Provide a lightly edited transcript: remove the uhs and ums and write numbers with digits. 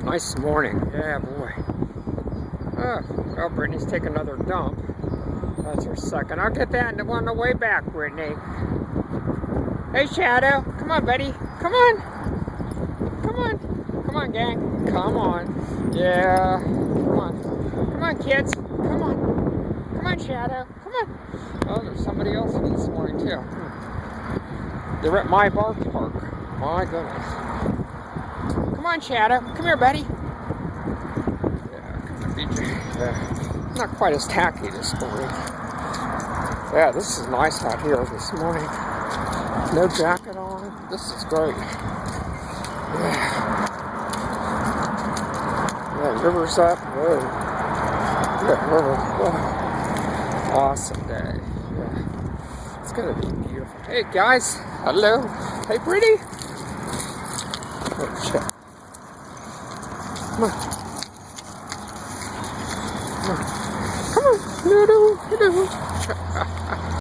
Nice morning. Yeah, boy. Oh, Brittney's taking another dump. That's her second. I'll get that on the way back, Brittney. Hey, Shadow. Come on, buddy. Come on. Come on. Come on, gang. Come on. Yeah. Come on. Come on, kids. Come on. Come on, Shadow. Come on. Oh, there's somebody else this morning, too. They're at my park. My goodness. Come on, Shadow. Come here, buddy. Yeah, come on, BJ. Yeah. Not quite as tacky this morning. Yeah, this is nice out here this morning. No jacket on. This is great. Yeah. Yeah, river's up. Whoa. Yeah, river. Whoa. Awesome day. Yeah. It's gonna be beautiful. Hey guys. Hello. Hey, Brittney. Oh, shit. Come on. Come on. Come on. Hello.